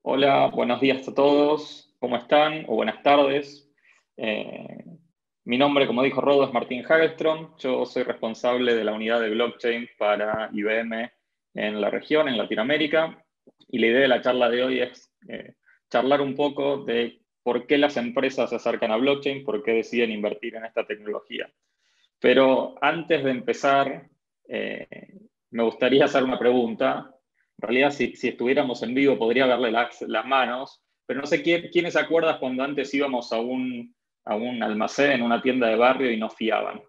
Hola, buenos días a todos. ¿Cómo están? O buenas tardes. Eh, Mi nombre, como dijo Rodo, es Martín Hagestrom. Yo soy responsable de la unidad de blockchain para IBM en la región, en Latinoamérica. Y la idea de la charla de hoy es charlar un poco de por qué las empresas se acercan a blockchain, por qué deciden invertir en esta tecnología. Pero antes de empezar, eh, me gustaría hacer una pregunta. En realidad, si estuviéramos en vivo, podría verle las manos, pero no sé quiénes se acuerdan cuando antes íbamos a un almacén, una tienda de barrio y nos fiaban.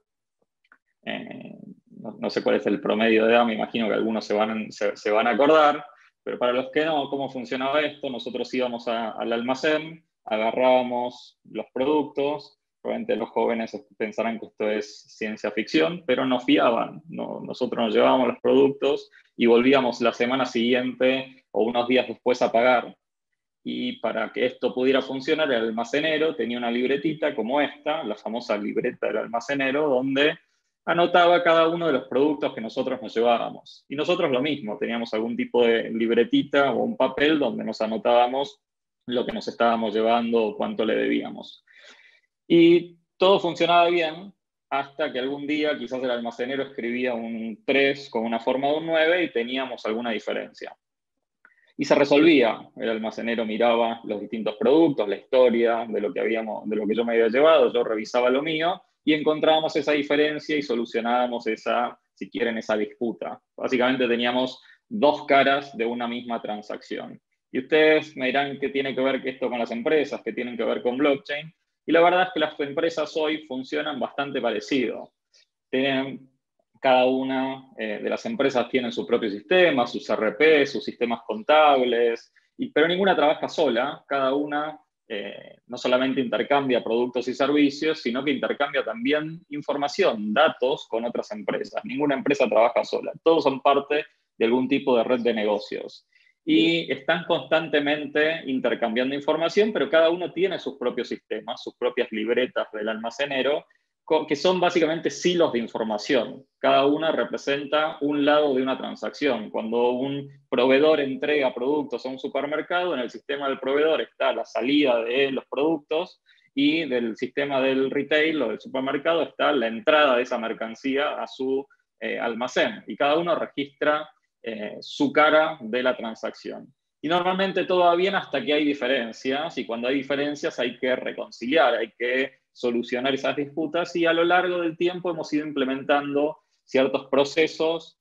No sé cuál es el promedio de edad, me imagino que algunos se van a acordar, pero para los que no, ¿cómo funcionaba esto? Nosotros íbamos al almacén, agarrábamos los productos. Probablemente los jóvenes pensarán que esto es ciencia ficción, pero nos fiaban. Nosotros nos llevábamos los productos y volvíamos la semana siguiente o unos días después a pagar. Y para que esto pudiera funcionar, el almacenero tenía una libretita como esta, la famosa libreta del almacenero, donde anotaba cada uno de los productos que nosotros nos llevábamos. Y nosotros lo mismo, teníamos algún tipo de libretita o un papel donde nos anotábamos lo que nos estábamos llevando o cuánto le debíamos. Y todo funcionaba bien hasta que algún día quizás el almacenero escribía un 3 con una forma de un 9 y teníamos alguna diferencia. Y se resolvía. El almacenero miraba los distintos productos, la historia de lo que yo me había llevado, yo revisaba lo mío y encontrábamos esa diferencia y solucionábamos esa, si quieren, esa disputa. Básicamente teníamos dos caras de una misma transacción. Y ustedes me dirán qué tiene que ver esto con las empresas, qué tienen que ver con blockchain. Y la verdad es que las empresas hoy funcionan bastante parecido. Tienen Cada una de las empresas tienen su propio sistema, sus RP, sus sistemas contables, pero ninguna trabaja sola. Cada una no solamente intercambia productos y servicios, sino que intercambia también información, datos con otras empresas. Ninguna empresa trabaja sola. Todos son parte de algún tipo de red de negocios. Y están constantemente intercambiando información, pero cada uno tiene sus propios sistemas, sus propias libretas del almacenero, que son básicamente silos de información. Cada una representa un lado de una transacción. Cuando un proveedor entrega productos a un supermercado, en el sistema del proveedor está la salida de los productos y del sistema del retail o del supermercado está la entrada de esa mercancía a su almacén. Y cada uno registra su cara de la transacción. Y normalmente todo va bien hasta que hay diferencias, y cuando hay diferencias hay que reconciliar, hay que solucionar esas disputas, y a lo largo del tiempo hemos ido implementando ciertos procesos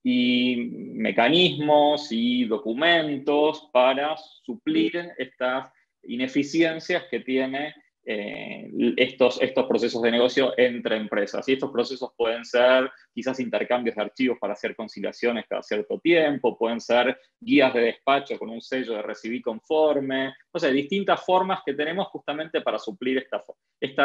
y mecanismos y documentos para suplir estas ineficiencias que tiene estos procesos de negocio entre empresas. Y estos procesos pueden ser quizás intercambios de archivos para hacer conciliaciones cada cierto tiempo, pueden ser guías de despacho con un sello de recibí conforme, o sea, distintas formas que tenemos justamente para suplir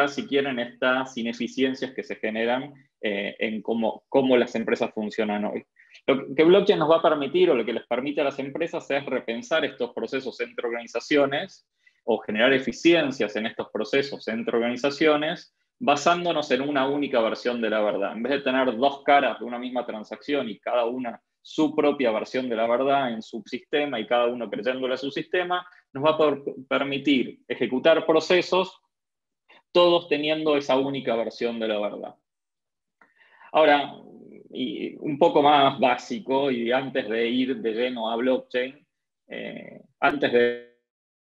si quieren, estas ineficiencias que se generan en cómo las empresas funcionan hoy. Lo que blockchain nos va a permitir, o lo que les permite a las empresas, es repensar estos procesos entre organizaciones o generar eficiencias en estos procesos entre organizaciones, basándonos en una única versión de la verdad. En vez de tener dos caras de una misma transacción y cada una su propia versión de la verdad en su sistema y cada uno creyéndole a su sistema, nos va a permitir ejecutar procesos todos teniendo esa única versión de la verdad. Ahora, y un poco más básico, y antes de ir de lleno a blockchain, antes de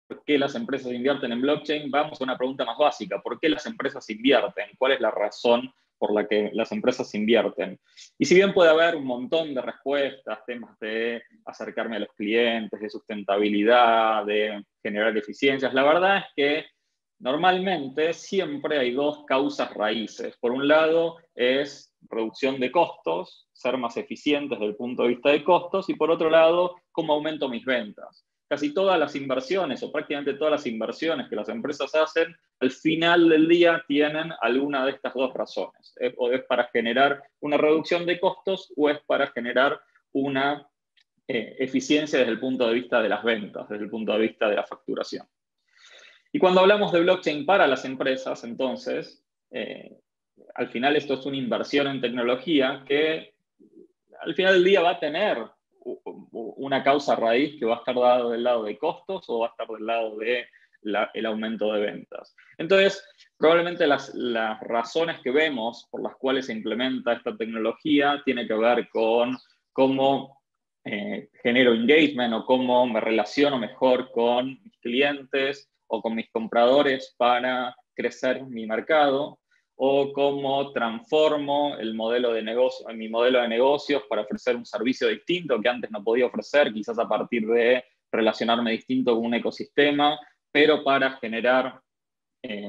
por qué las empresas invierten en blockchain, vamos a una pregunta más básica. ¿Por qué las empresas invierten? ¿Cuál es la razón por la que las empresas invierten? Y si bien puede haber un montón de respuestas, temas de acercarme a los clientes, de sustentabilidad, de generar eficiencias, la verdad es que normalmente siempre hay dos causas raíces. Por un lado es reducción de costos, ser más eficientes desde el punto de vista de costos, y por otro lado, cómo aumento mis ventas. Casi todas las inversiones, o prácticamente todas las inversiones que las empresas hacen, al final del día tienen alguna de estas dos razones. O es para generar una reducción de costos, o es para generar una eficiencia desde el punto de vista de las ventas, desde el punto de vista de la facturación. Y cuando hablamos de blockchain para las empresas, entonces, al final esto es una inversión en tecnología que al final del día va a tener una causa raíz que va a estar dado del lado de costos o va a estar del lado de el aumento de ventas. Entonces, probablemente las razones que vemos por las cuales se implementa esta tecnología tiene que ver con cómo genero engagement o cómo me relaciono mejor con mis clientes o con mis compradores para crecer mi mercado, o cómo transformo el modelo de negocio, mi modelo de negocios para ofrecer un servicio distinto que antes no podía ofrecer, quizás a partir de relacionarme distinto con un ecosistema, pero para generar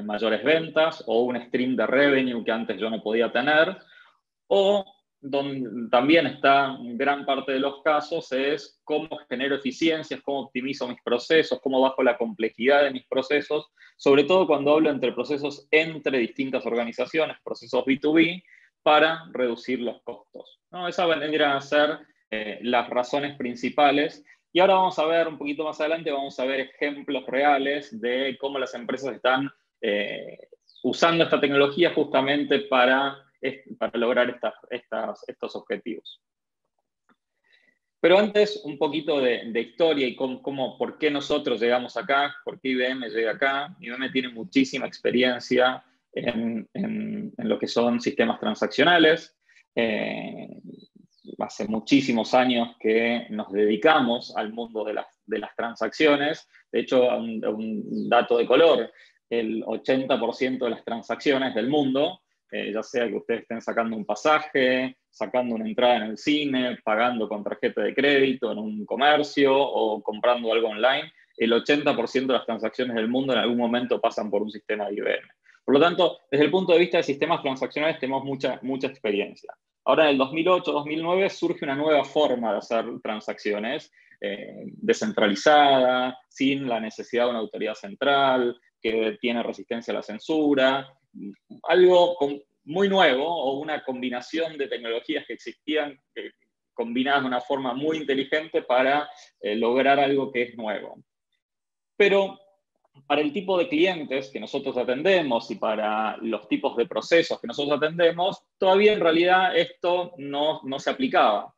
mayores ventas o un stream de revenue que antes yo no podía tener. O donde también está gran parte de los casos es cómo genero eficiencias, cómo optimizo mis procesos, cómo bajo la complejidad de mis procesos, sobre todo cuando hablo entre procesos entre distintas organizaciones, procesos B2B, para reducir los costos, ¿no? Esas vendrían a ser las razones principales. Y ahora vamos a ver, un poquito más adelante, vamos a ver ejemplos reales de cómo las empresas están usando esta tecnología justamente para lograr estos objetivos. Pero antes, un poquito de historia y por qué nosotros llegamos acá, por qué IBM llega acá. IBM tiene muchísima experiencia en lo que son sistemas transaccionales. Hace muchísimos años que nos dedicamos al mundo de las transacciones. De hecho, un dato de color, el 80% de las transacciones del mundo, ya sea que ustedes estén sacando un pasaje, sacando una entrada en el cine, pagando con tarjeta de crédito en un comercio o comprando algo online, el 80% de las transacciones del mundo en algún momento pasan por un sistema de IBM. Por lo tanto, desde el punto de vista de sistemas transaccionales tenemos mucha experiencia. Ahora, en el 2008-2009 surge una nueva forma de hacer transacciones, descentralizada, sin la necesidad de una autoridad central, que tiene resistencia a la censura, algo muy nuevo o una combinación de tecnologías que existían combinadas de una forma muy inteligente para lograr algo que es nuevo. Pero para el tipo de clientes que nosotros atendemos y para los tipos de procesos que nosotros atendemos, todavía en realidad esto no se aplicaba.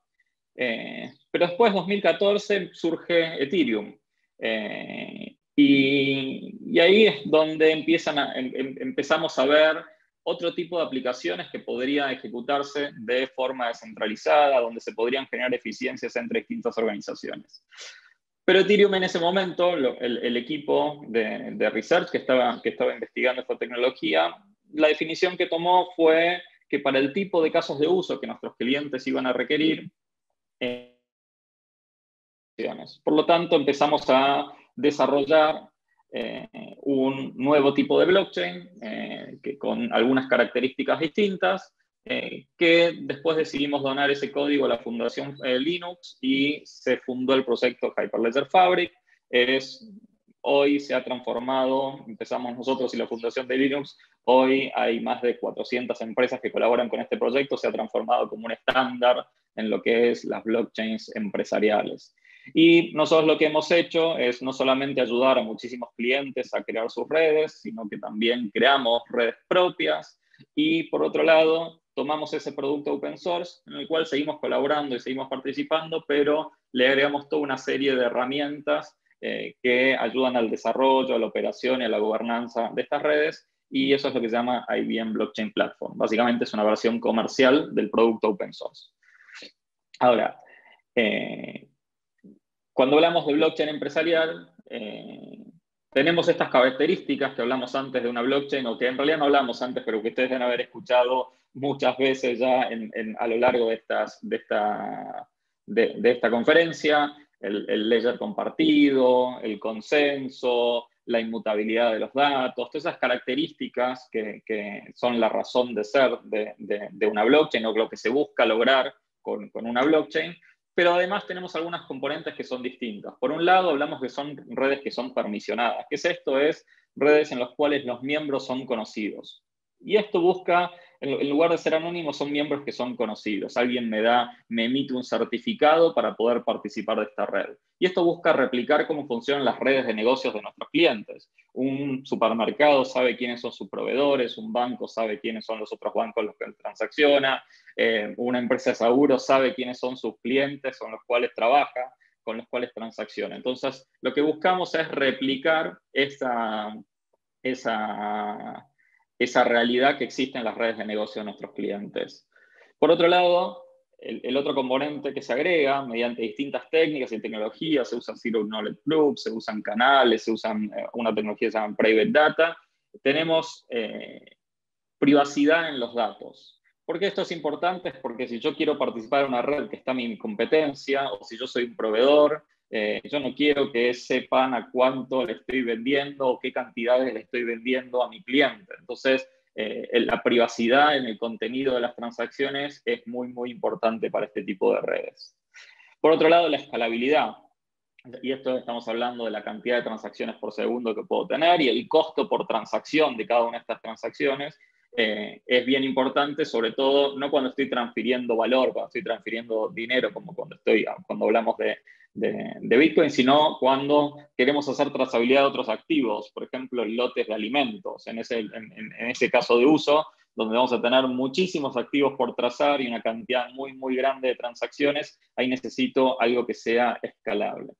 Pero después, en 2014, surge Ethereum. Y ahí es donde empezamos a ver otro tipo de aplicaciones que podrían ejecutarse de forma descentralizada, donde se podrían generar eficiencias entre distintas organizaciones. Pero Ethereum en ese momento, el equipo de research que estaba investigando esta tecnología, la definición que tomó fue que para el tipo de casos de uso que nuestros clientes iban a requerir, por lo tanto empezamos a desarrollar un nuevo tipo de blockchain que con algunas características distintas, que después decidimos donar ese código a la Fundación Linux y se fundó el proyecto Hyperledger Fabric. Hoy se ha transformado, empezamos nosotros y la Fundación de Linux, hoy hay más de 400 empresas que colaboran con este proyecto, se ha transformado como un estándar en lo que es las blockchains empresariales. Y nosotros lo que hemos hecho es no solamente ayudar a muchísimos clientes a crear sus redes, sino que también creamos redes propias y, por otro lado, tomamos ese producto open source en el cual seguimos colaborando y seguimos participando, pero le agregamos toda una serie de herramientas que ayudan al desarrollo, a la operación y a la gobernanza de estas redes, y eso es lo que se llama IBM Blockchain Platform. Básicamente es una versión comercial del producto open source. Ahora, cuando hablamos de blockchain empresarial, tenemos estas características que hablamos antes de una blockchain, o que en realidad no hablamos antes, pero que ustedes deben haber escuchado muchas veces ya a lo largo de esta conferencia: el ledger compartido, el consenso, la inmutabilidad de los datos, todas esas características que son la razón de ser de una blockchain, o lo que se busca lograr con una blockchain. Pero además tenemos algunas componentes que son distintas. Por un lado, hablamos que son redes que son permisionadas. ¿Qué es esto? Es redes en las cuales los miembros son conocidos. Y esto busca en lugar de ser anónimos, son miembros que son conocidos. Alguien me emite un certificado para poder participar de esta red. Y esto busca replicar cómo funcionan las redes de negocios de nuestros clientes. Un supermercado sabe quiénes son sus proveedores, un banco sabe quiénes son los otros bancos los que transacciona, una empresa de seguros sabe quiénes son sus clientes con los cuales trabaja, con los cuales transacciona. Entonces, lo que buscamos es replicar esa realidad que existe en las redes de negocio de nuestros clientes. Por otro lado, el otro componente que se agrega mediante distintas técnicas y tecnologías, se usa Zero Knowledge Proof, se usan canales, se usan una tecnología que se llama Private Data, tenemos privacidad en los datos. ¿Por qué esto es importante? Es porque si yo quiero participar en una red que está en mi competencia, o si yo soy un proveedor, yo no quiero que sepan a cuánto le estoy vendiendo o qué cantidades le estoy vendiendo a mi cliente. Entonces, la privacidad en el contenido de las transacciones es muy, muy importante para este tipo de redes. Por otro lado, la escalabilidad. Y esto estamos hablando de la cantidad de transacciones por segundo que puedo tener y el costo por transacción de cada una de estas transacciones. Es bien importante, sobre todo no cuando estoy transfiriendo valor, cuando estoy transfiriendo dinero, como cuando hablamos de Bitcoin, sino cuando queremos hacer trazabilidad de otros activos, por ejemplo, lotes de alimentos, en ese caso de uso, donde vamos a tener muchísimos activos por trazar y una cantidad muy, muy grande de transacciones, ahí necesito algo que sea escalable.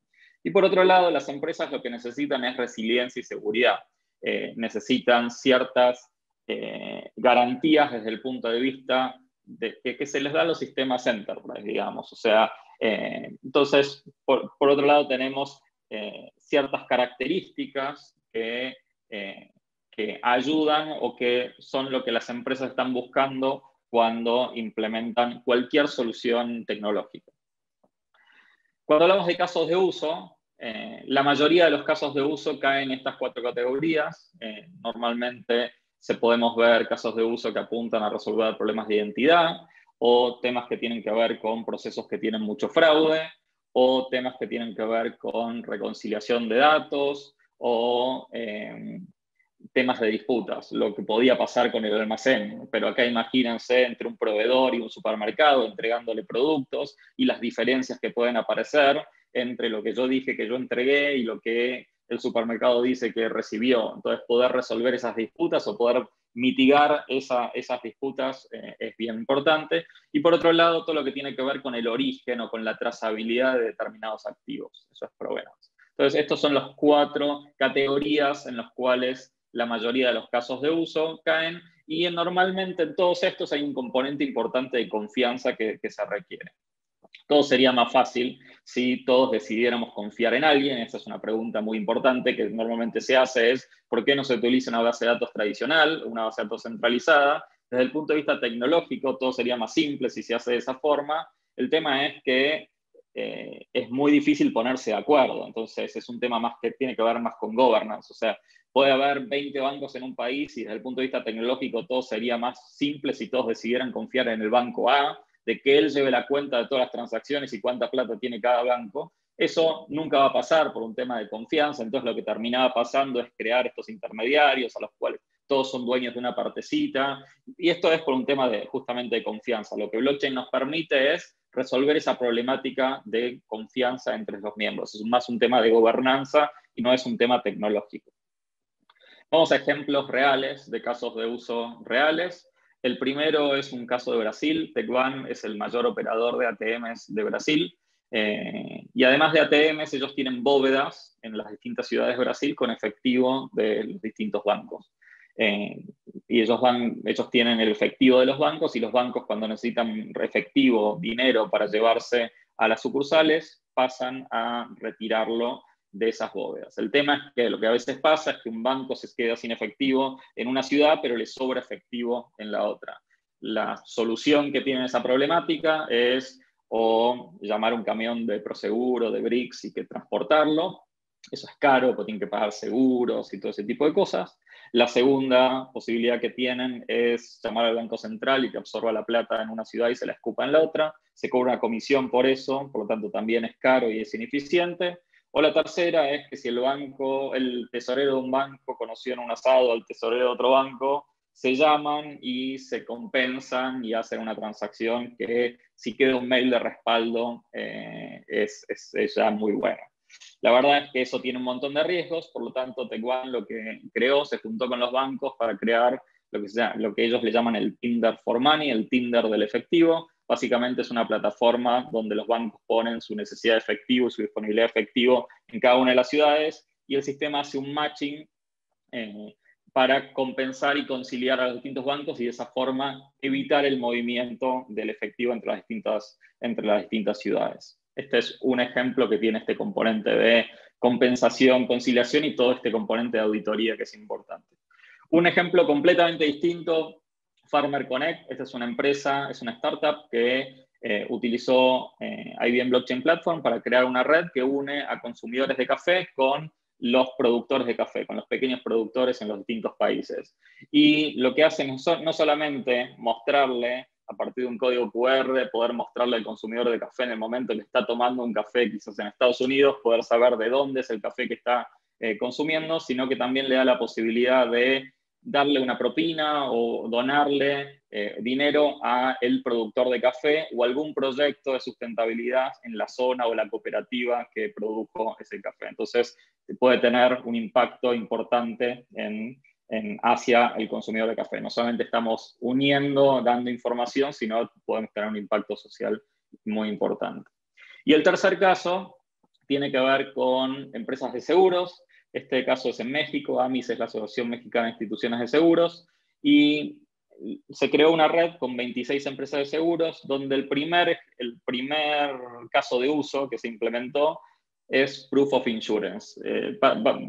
Y por otro lado, las empresas lo que necesitan es resiliencia y seguridad. Necesitan ciertas garantías desde el punto de vista de que se les da a los sistemas enterprise, digamos. O sea, entonces, por otro lado, tenemos ciertas características que ayudan o que son lo que las empresas están buscando cuando implementan cualquier solución tecnológica. Cuando hablamos de casos de uso, la mayoría de los casos de uso caen en estas 4 categorías. Normalmente podemos ver casos de uso que apuntan a resolver problemas de identidad, o temas que tienen que ver con procesos que tienen mucho fraude, o temas que tienen que ver con reconciliación de datos, o temas de disputas, lo que podía pasar con el almacén. Pero acá imagínense entre un proveedor y un supermercado entregándole productos y las diferencias que pueden aparecer entre lo que yo dije que yo entregué y lo que el supermercado dice que recibió. Entonces, poder resolver esas disputas o poder mitigar esas disputas es bien importante. Y por otro lado, todo lo que tiene que ver con el origen o con la trazabilidad de determinados activos. Eso es provenance. Entonces, estos son las 4 categorías en las cuales la mayoría de los casos de uso caen, y normalmente en todos estos hay un componente importante de confianza que se requiere. Todo sería más fácil si todos decidiéramos confiar en alguien. Esa es una pregunta muy importante que normalmente se hace, es ¿por qué no se utiliza una base de datos tradicional, una base de datos centralizada? Desde el punto de vista tecnológico, todo sería más simple si se hace de esa forma. El tema es que es muy difícil ponerse de acuerdo. Entonces, es un tema más que tiene que ver más con governance. O sea, puede haber 20 bancos en un país y desde el punto de vista tecnológico todo sería más simple si todos decidieran confiar en el banco A, de que él lleve la cuenta de todas las transacciones y cuánta plata tiene cada banco. Eso nunca va a pasar por un tema de confianza. Entonces, lo que terminaba pasando es crear estos intermediarios a los cuales todos son dueños de una partecita. Y esto es por un tema justamente de confianza. Lo que blockchain nos permite es resolver esa problemática de confianza entre los miembros. Es más un tema de gobernanza y no es un tema tecnológico. Vamos a ejemplos reales de casos de uso reales. El primero es un caso de Brasil. TecBan es el mayor operador de ATMs de Brasil. Y además de ATMs, ellos tienen bóvedas en las distintas ciudades de Brasil con efectivo de los distintos bancos. Y ellos tienen el efectivo de los bancos, y los bancos, cuando necesitan efectivo, dinero para llevarse a las sucursales, pasan a retirarlo de esas bóvedas. El tema es que lo que a veces pasa es que un banco se queda sin efectivo en una ciudad, pero le sobra efectivo en la otra. La solución que tiene esa problemática es o llamar un camión de Prosegur, de Brix, y que transportarlo. Eso es caro, porque tienen que pagar seguros y todo ese tipo de cosas. La segunda posibilidad que tienen es llamar al Banco Central y que absorba la plata en una ciudad y se la escupa en la otra. Se cobra una comisión por eso, por lo tanto también es caro y es ineficiente. O la tercera es que si el tesorero de un banco conoció en un asado al tesorero de otro banco, se llaman y se compensan y hacen una transacción que, si queda un mail de respaldo, es ya muy buena. La verdad es que eso tiene un montón de riesgos, por lo tanto, Tech1 lo que creó, se juntó con los bancos para crear lo que ellos le llaman el Tinder for Money, el Tinder del efectivo. Básicamente es una plataforma donde los bancos ponen su necesidad de efectivo, su disponibilidad de efectivo en cada una de las ciudades, y el sistema hace un matching para compensar y conciliar a los distintos bancos y de esa forma evitar el movimiento del efectivo entre las distintas ciudades. Este es un ejemplo que tiene este componente de compensación, conciliación y todo este componente de auditoría que es importante. Un ejemplo completamente distinto, Farmer Connect. Esta es una empresa, es una startup que utilizó IBM Blockchain Platform para crear una red que une a consumidores de café con los productores de café, con los pequeños productores en los distintos países. Y lo que hacen es no solamente mostrarle, a partir de un código QR, poder mostrarle al consumidor de café en el momento que está tomando un café, quizás en Estados Unidos, poder saber de dónde es el café que está consumiendo, sino que también le da la posibilidad de darle una propina o donarle dinero al productor de café o algún proyecto de sustentabilidad en la zona o la cooperativa que produjo ese café. Entonces, puede tener un impacto importante hacia el consumidor de café. No solamente estamos uniendo, dando información, sino podemos tener un impacto social muy importante. Y el tercer caso tiene que ver con empresas de seguros. Este caso es en México. AMIS es la Asociación Mexicana de Instituciones de Seguros, y se creó una red con 26 empresas de seguros, donde el primer caso de uso que se implementó es Proof of Insurance.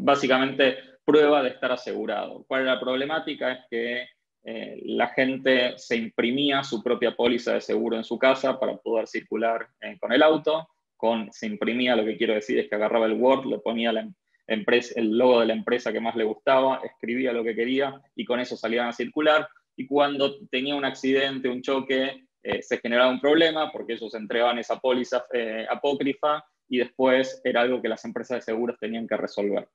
Básicamente, prueba de estar asegurado. ¿Cuál es la problemática? Es que la gente se imprimía su propia póliza de seguro en su casa para poder circular con el auto. Se imprimía, lo que quiero decir es que agarraba el Word, le ponía el logo de la empresa que más le gustaba, escribía lo que quería y con eso salían a circular. Y cuando tenía un accidente, un choque, se generaba un problema porque ellos entregaban esa póliza apócrifa y después era algo que las empresas de seguros tenían que resolver.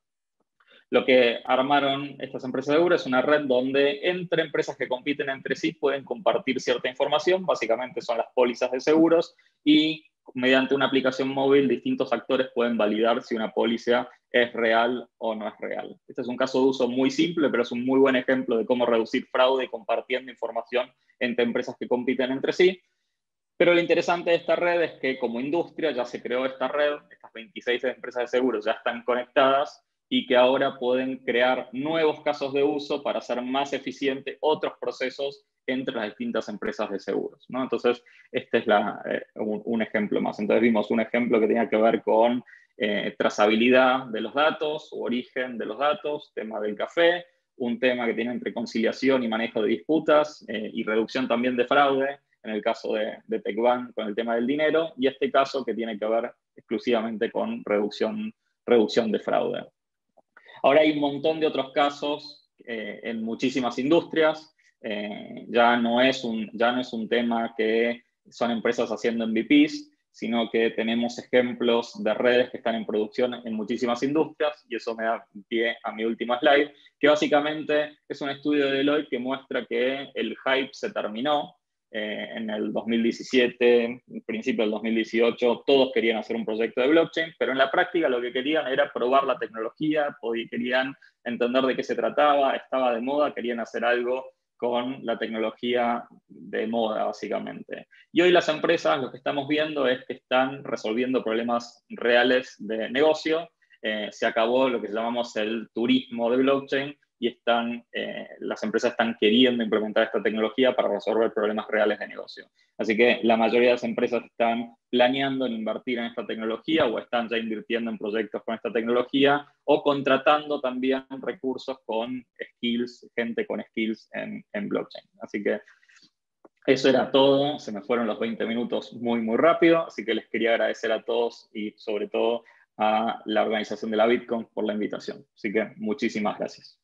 Lo que armaron estas empresas de seguros es una red donde entre empresas que compiten entre sí pueden compartir cierta información, básicamente son las pólizas de seguros, y mediante una aplicación móvil distintos actores pueden validar si una póliza es real o no es real. Este es un caso de uso muy simple, pero es un muy buen ejemplo de cómo reducir fraude compartiendo información entre empresas que compiten entre sí. Pero lo interesante de esta red es que como industria ya se creó esta red, estas 26 empresas de seguros ya están conectadas y que ahora pueden crear nuevos casos de uso para hacer más eficiente otros procesos entre las distintas empresas de seguros, ¿no? Entonces, este es un ejemplo más. Entonces vimos un ejemplo que tenía que ver con trazabilidad de los datos, o origen de los datos, tema del café, un tema que tiene entre conciliación y manejo de disputas y reducción también de fraude, en el caso de Tech1 con el tema del dinero, y este caso que tiene que ver exclusivamente con reducción de fraude. Ahora hay un montón de otros casos en muchísimas industrias. Ya no es un tema que son empresas haciendo MVPs, sino que tenemos ejemplos de redes que están en producción en muchísimas industrias, y eso me da pie a mi última slide, que básicamente es un estudio de Deloitte que muestra que el hype se terminó. En el 2017, principio del 2018, todos querían hacer un proyecto de blockchain, pero en la práctica lo que querían era probar la tecnología, querían entender de qué se trataba, estaba de moda, querían hacer algo con la tecnología de moda, básicamente. Y hoy las empresas, lo que estamos viendo es que están resolviendo problemas reales de negocio. Se acabó lo que llamamos el turismo de blockchain, y las empresas están queriendo implementar esta tecnología para resolver problemas reales de negocio. Así que la mayoría de las empresas están planeando en invertir en esta tecnología o están ya invirtiendo en proyectos con esta tecnología o contratando también recursos con skills, gente con skills en blockchain. Así que eso era todo. Se me fueron los 20 minutos muy, muy rápido. Así que les quería agradecer a todos y sobre todo a la organización de la Bitcoin por la invitación. Así que muchísimas gracias.